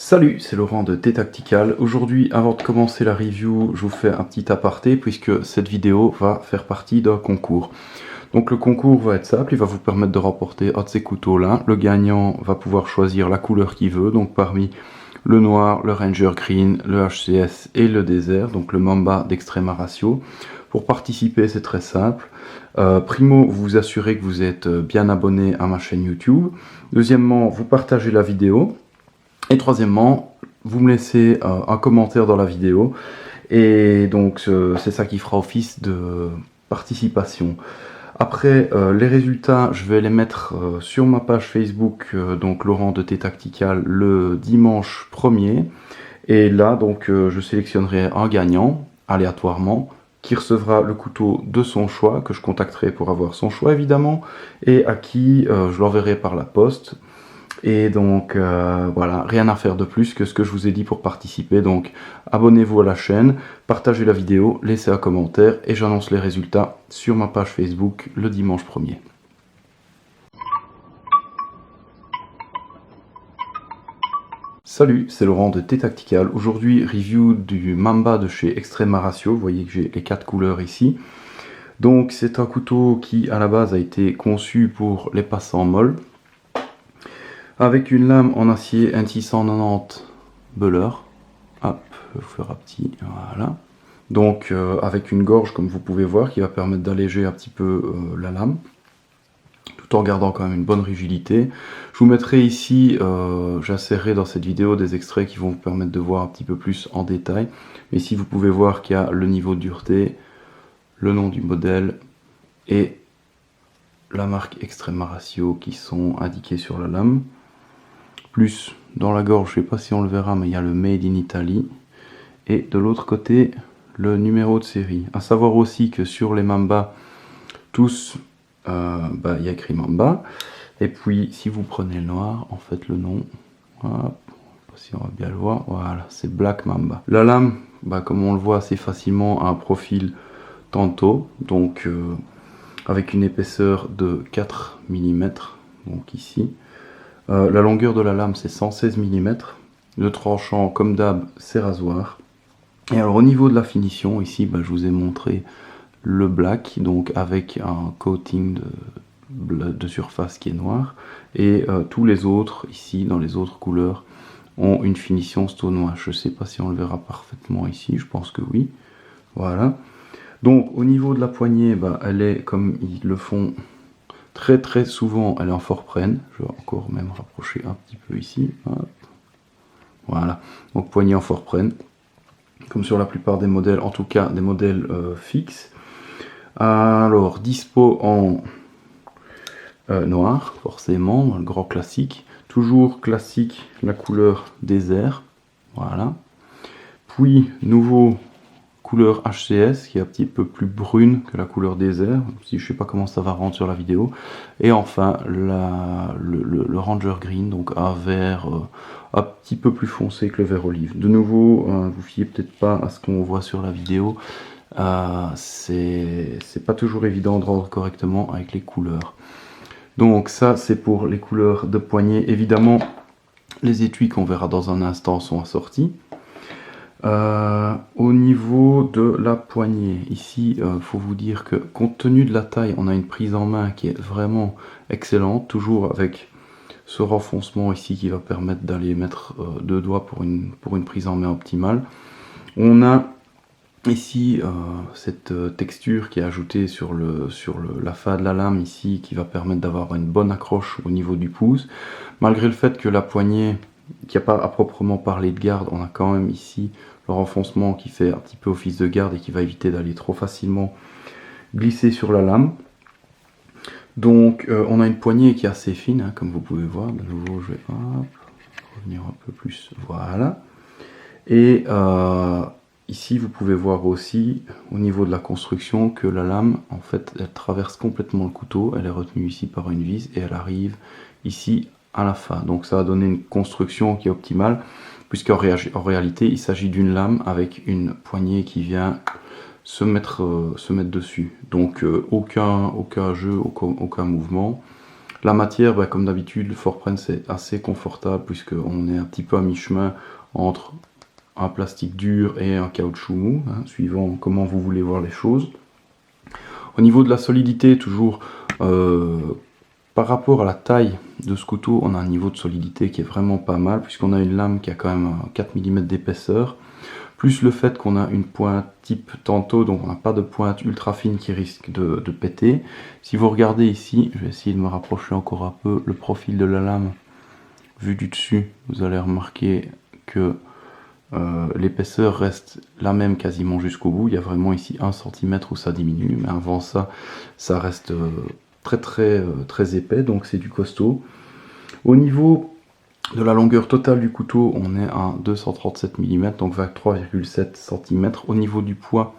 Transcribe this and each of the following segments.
Salut, c'est Laurent de T-Tactical. Aujourd'hui, avant de commencer la review, je vous fais un petit aparté puisque cette vidéo va faire partie d'un concours. Donc le concours va être simple, il va vous permettre de remporter un de ces couteaux-là. Le gagnant va pouvoir choisir la couleur qu'il veut, donc parmi le noir, le Ranger Green, le HCS et le désert, donc le Mamba d'Extrema Ratio. Pour participer, c'est très simple. Primo, vous vous assurez que vous êtes bien abonné à ma chaîne YouTube. Deuxièmement, vous partagez la vidéo. Et troisièmement, vous me laissez un commentaire dans la vidéo. Et donc, c'est ça qui fera office de participation. Après, les résultats, je vais les mettre sur ma page Facebook, donc Laurent de T-Tactical, le dimanche 1er. Et là, donc, je sélectionnerai un gagnant, aléatoirement, qui recevra le couteau de son choix, que je contacterai pour avoir son choix, évidemment, et à qui je l'enverrai par la poste. Et donc voilà, rien à faire de plus que ce que je vous ai dit pour participer. Donc abonnez-vous à la chaîne, partagez la vidéo, laissez un commentaire et j'annonce les résultats sur ma page Facebook le dimanche 1er. Salut, c'est Laurent de T-Tactical. Aujourd'hui, review du Mamba de chez Extrema Ratio. Vous voyez que j'ai les 4 couleurs ici. Donc c'est un couteau qui à la base a été conçu pour les passants molles, avec une lame en acier N690 Buller. Hop, je vais vous faire un petit, voilà. Donc avec une gorge comme vous pouvez voir qui va permettre d'alléger un petit peu la lame, tout en gardant quand même une bonne rigidité. Je vous mettrai ici, j'insérerai dans cette vidéo des extraits qui vont vous permettre de voir un petit peu plus en détail. Mais ici vous pouvez voir qu'il y a le niveau de dureté, le nom du modèle et la marque Extrema Ratio qui sont indiqués sur la lame. Plus dans la gorge, je ne sais pas si on le verra, mais il y a le Made in Italy. Et de l'autre côté, le numéro de série. À savoir aussi que sur les Mamba, tous, il y a écrit Mamba. Et puis, si vous prenez le noir, en fait, le nom, hop, je ne sais pas si on va bien le voir, voilà, c'est Black Mamba. La lame, comme on le voit assez facilement, a un profil Tanto, donc avec une épaisseur de 4 mm, donc ici. La longueur de la lame c'est 116 mm, le tranchant comme d'hab c'est rasoir. Et alors au niveau de la finition, ici je vous ai montré le black, donc avec un coating de surface qui est noir, et tous les autres ici dans les autres couleurs ont une finition stonewash. Je ne sais pas si on le verra parfaitement ici, je pense que oui. Voilà. Donc au niveau de la poignée, elle est comme ils le font très souvent, elle est en forprenne. Je vais encore même rapprocher un petit peu ici. Hop. Voilà, donc poignée en forprenne, comme sur la plupart des modèles, en tout cas des modèles fixes. Alors, dispo en noir, forcément, le grand classique. Toujours classique, la couleur désert. Voilà. Puis, nouveau couleur HCS qui est un petit peu plus brune que la couleur désert, si je sais pas comment ça va rendre sur la vidéo. Et enfin le Ranger Green, donc un vert un petit peu plus foncé que le vert olive. De nouveau, vous fiez peut-être pas à ce qu'on voit sur la vidéo, c'est pas toujours évident de rendre correctement avec les couleurs. Donc ça c'est pour les couleurs de poignée. Évidemment les étuis qu'on verra dans un instant sont assortis. Au niveau de la poignée, ici, faut vous dire que compte tenu de la taille, on a une prise en main qui est vraiment excellente, toujours avec ce renfoncement ici qui va permettre d'aller mettre deux doigts pour une prise en main optimale. On a ici cette texture qui est ajoutée sur la fin de la lame ici, qui va permettre d'avoir une bonne accroche au niveau du pouce, malgré le fait que la poignée, qu'il n'y a pas à proprement parler de garde, on a quand même ici le renfoncement qui fait un petit peu office de garde et qui va éviter d'aller trop facilement glisser sur la lame. Donc on a une poignée qui est assez fine, hein, comme vous pouvez voir. De nouveau, je vais revenir un peu plus, voilà. Et ici vous pouvez voir aussi au niveau de la construction que la lame, en fait, elle traverse complètement le couteau. Elle est retenue ici par une vis et elle arrive ici à la fin. Donc ça a donné une construction qui est optimale, puisqu'en réalité il s'agit d'une lame avec une poignée qui vient se mettre dessus. Donc aucun jeu, aucun mouvement. La matière, bah, comme d'habitude, le Forpren c'est assez confortable puisqu'on est un petit peu à mi-chemin entre un plastique dur et un caoutchouc mou, hein, suivant comment vous voulez voir les choses. Au niveau de la solidité, toujours par rapport à la taille de ce couteau, on a un niveau de solidité qui est vraiment pas mal puisqu'on a une lame qui a quand même 4 mm d'épaisseur. Plus le fait qu'on a une pointe type Tanto, donc on n'a pas de pointe ultra fine qui risque de péter. Si vous regardez ici, je vais essayer de me rapprocher encore un peu le profil de la lame. Vu du dessus, vous allez remarquer que l'épaisseur reste la même quasiment jusqu'au bout. Il y a vraiment ici 1 cm où ça diminue, mais avant ça, ça reste très épais, donc c'est du costaud. Au niveau de la longueur totale du couteau, on est à 237 mm, donc 23,7 cm. Au niveau du poids,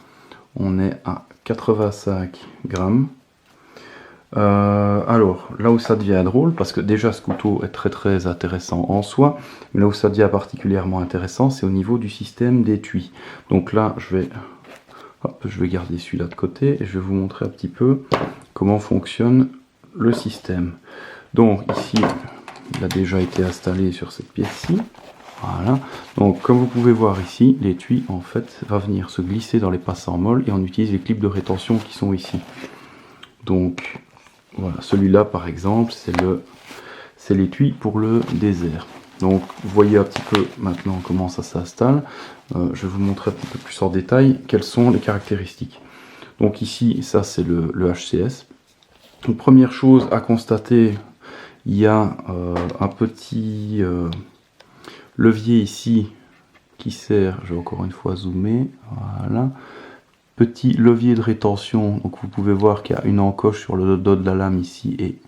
on est à 85 grammes. Alors, là où ça devient drôle, parce que déjà ce couteau est très intéressant en soi, mais là où ça devient particulièrement intéressant, c'est au niveau du système d'étui. Donc là, je vais garder celui-là de côté et je vais vous montrer un petit peu comment fonctionne le système. Donc ici, il a déjà été installé sur cette pièce-ci. Voilà. Donc comme vous pouvez voir ici, l'étui en fait va venir se glisser dans les passants molles et on utilise les clips de rétention qui sont ici. Donc voilà, celui-là par exemple, c'est l'étui pour le désert. Donc vous voyez un petit peu maintenant comment ça s'installe. Je vais vous montrer un petit peu plus en détail quelles sont les caractéristiques. Donc ici, ça c'est le HCS. Donc, première chose à constater, il y a un petit levier ici qui sert, je vais encore une fois zoomer, voilà, petit levier de rétention, donc vous pouvez voir qu'il y a une encoche sur le dos de la lame ici, et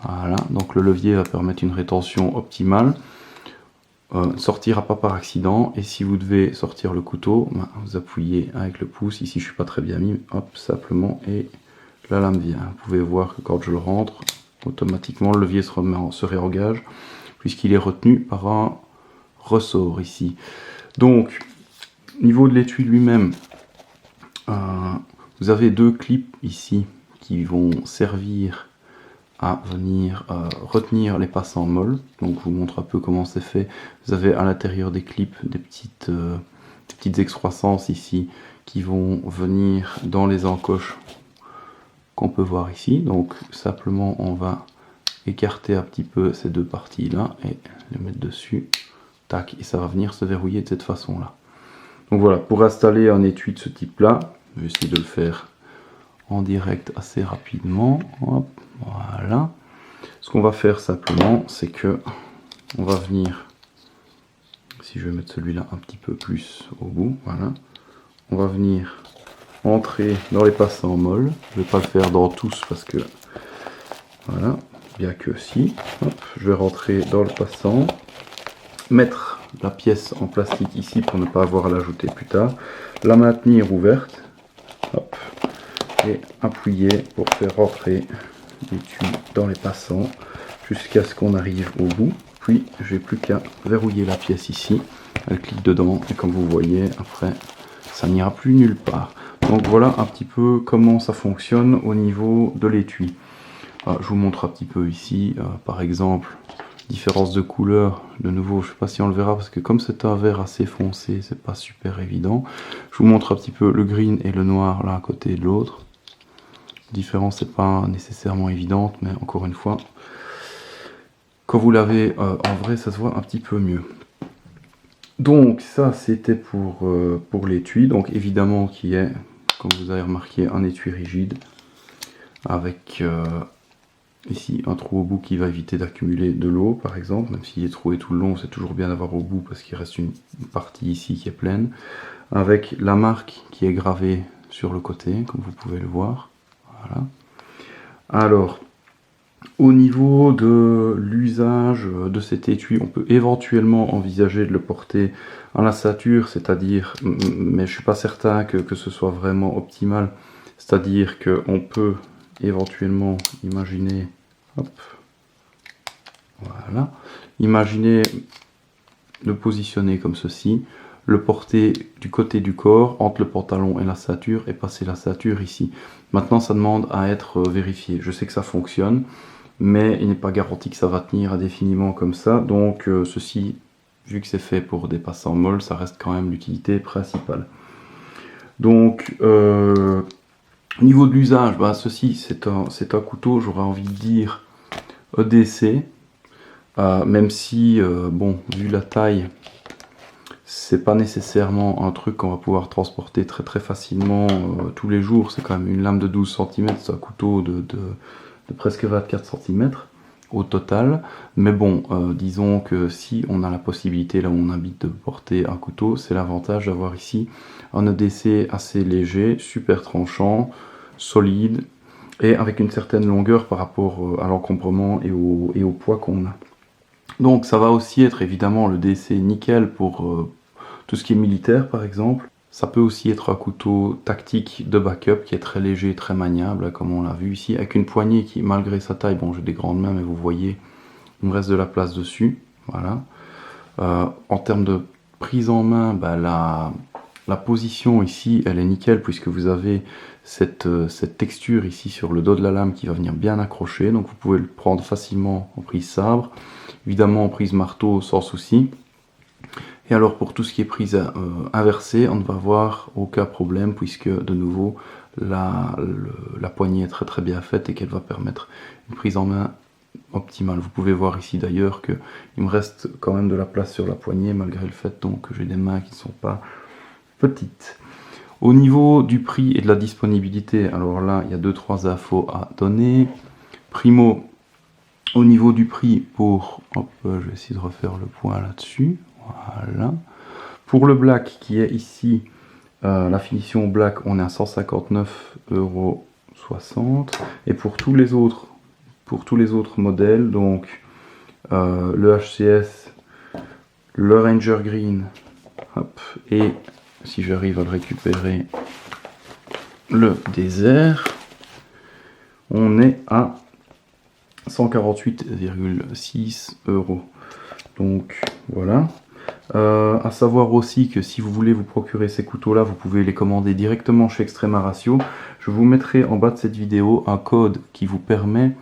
voilà, donc le levier va permettre une rétention optimale, sortira pas par accident, et si vous devez sortir le couteau, ben, vous appuyez avec le pouce, ici je suis pas très bien mis, hop, simplement, et la lame vient. Vous pouvez voir que quand je le rentre, automatiquement le levier se réengage, puisqu'il est retenu par un ressort ici. Donc, niveau de l'étui lui-même, vous avez 2 clips ici qui vont servir à venir retenir les passants molles. Donc je vous montre un peu comment c'est fait. Vous avez à l'intérieur des clips des petites excroissances ici qui vont venir dans les encoches qu'on peut voir ici. Donc simplement on va écarter un petit peu ces 2 parties là et les mettre dessus. Tac, et ça va venir se verrouiller de cette façon là. Donc voilà, pour installer un étui de ce type là, je vais essayer de le faire en direct assez rapidement. Hop, voilà. Ce qu'on va faire simplement, c'est que on va venir, si je vais mettre celui-là un petit peu plus au bout, voilà, on va venir entrer dans les passants molles. Je vais pas le faire dans tous parce que voilà, bien que si. Hop, je vais rentrer dans le passant, mettre la pièce en plastique ici pour ne pas avoir à l'ajouter plus tard, la maintenir ouverte, hop, et appuyer pour faire rentrer l'étui dans les passants jusqu'à ce qu'on arrive au bout. Puis j'ai plus qu'à verrouiller la pièce ici, elle clique dedans et comme vous voyez après ça n'ira plus nulle part. Donc voilà un petit peu comment ça fonctionne au niveau de l'étui. Je vous montre un petit peu ici, par exemple, différence de couleur. De nouveau, je ne sais pas si on le verra parce que comme c'est un vert assez foncé, c'est pas super évident. Je vous montre un petit peu le green et le noir l'un à côté de l'autre. La différence n'est pas nécessairement évidente, mais encore une fois, quand vous l'avez en vrai, ça se voit un petit peu mieux. Donc ça, c'était pour l'étui. Donc évidemment, qui est, comme vous avez remarqué, un étui rigide avec ici un trou au bout qui va éviter d'accumuler de l'eau par exemple, même s'il est troué tout le long, c'est toujours bien d'avoir au bout parce qu'il reste une partie ici qui est pleine, avec la marque qui est gravée sur le côté, comme vous pouvez le voir. Voilà. Alors, au niveau de l'usage de cet étui, on peut éventuellement envisager de le porter à la ceinture, c'est-à-dire, mais je suis pas certain que ce soit vraiment optimal, c'est-à-dire qu'on peut éventuellement imaginer, hop, voilà, imaginez le positionner comme ceci, le porter du côté du corps entre le pantalon et la ceinture et passer la ceinture ici. Maintenant ça demande à être vérifié. Je sais que ça fonctionne, mais il n'est pas garanti que ça va tenir indéfiniment comme ça. Donc ceci, vu que c'est fait pour des passants molles, ça reste quand même l'utilité principale. Donc au niveau de l'usage, bah, ceci c'est un couteau, j'aurais envie de dire EDC, même si bon, vu la taille, c'est pas nécessairement un truc qu'on va pouvoir transporter très facilement tous les jours. C'est quand même une lame de 12 cm, c'est un couteau de presque 24 cm au total. Mais bon, disons que si on a la possibilité là où on habite de porter un couteau, c'est l'avantage d'avoir ici un EDC assez léger, super tranchant, solide et avec une certaine longueur par rapport à l'encombrement et au poids qu'on a. Donc ça va aussi être évidemment le DC nickel pour tout ce qui est militaire par exemple. Ça peut aussi être un couteau tactique de backup qui est très léger, très maniable, comme on l'a vu ici, avec une poignée qui, malgré sa taille, bon j'ai des grandes mains mais vous voyez, il me reste de la place dessus. Voilà. En termes de prise en main, bah, la position ici elle est nickel puisque vous avez cette texture ici sur le dos de la lame qui va venir bien accrocher, donc vous pouvez le prendre facilement en prise sabre, évidemment en prise marteau sans souci. Et alors pour tout ce qui est prise inversée, on ne va avoir aucun problème puisque de nouveau la poignée est très bien faite et qu'elle va permettre une prise en main optimale. Vous pouvez voir ici d'ailleurs qu'il me reste quand même de la place sur la poignée malgré le fait donc que j'ai des mains qui ne sont pas petites. Au niveau du prix et de la disponibilité, alors là il y a 2-3 infos à donner. Primo, au niveau du prix pour, hop, je vais essayer de refaire le point là-dessus. Voilà. Pour le black qui est ici, la finition black, on est à 159,60 €. Et pour tous les autres modèles, donc le HCS, le Ranger Green, hop, et si j'arrive à le récupérer, le désert, on est à 148,6 €. Donc voilà. À savoir aussi que si vous voulez vous procurer ces couteaux là, vous pouvez les commander directement chez Extrema Ratio. Je vous mettrai en bas de cette vidéo un code qui vous permet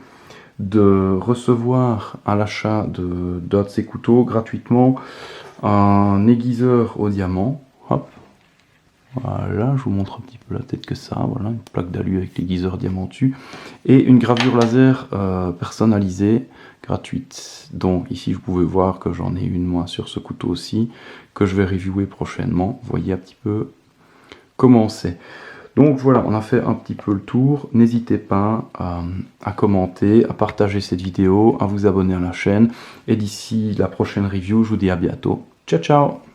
de recevoir à l'achat d'un de ces couteaux gratuitement un aiguiseur au diamant. Hop. Voilà, je vous montre un petit peu la tête que ça. Voilà, une plaque d'alu avec l'aiguiseur diamant dessus et une gravure laser personnalisée gratuite. Donc ici vous pouvez voir que j'en ai une moi sur ce couteau aussi que je vais reviewer prochainement. Vous voyez un petit peu comment c'est. Donc voilà, on a fait un petit peu le tour. N'hésitez pas à commenter, à partager cette vidéo, à vous abonner à la chaîne. Et d'ici la prochaine review, je vous dis à bientôt. Ciao ciao.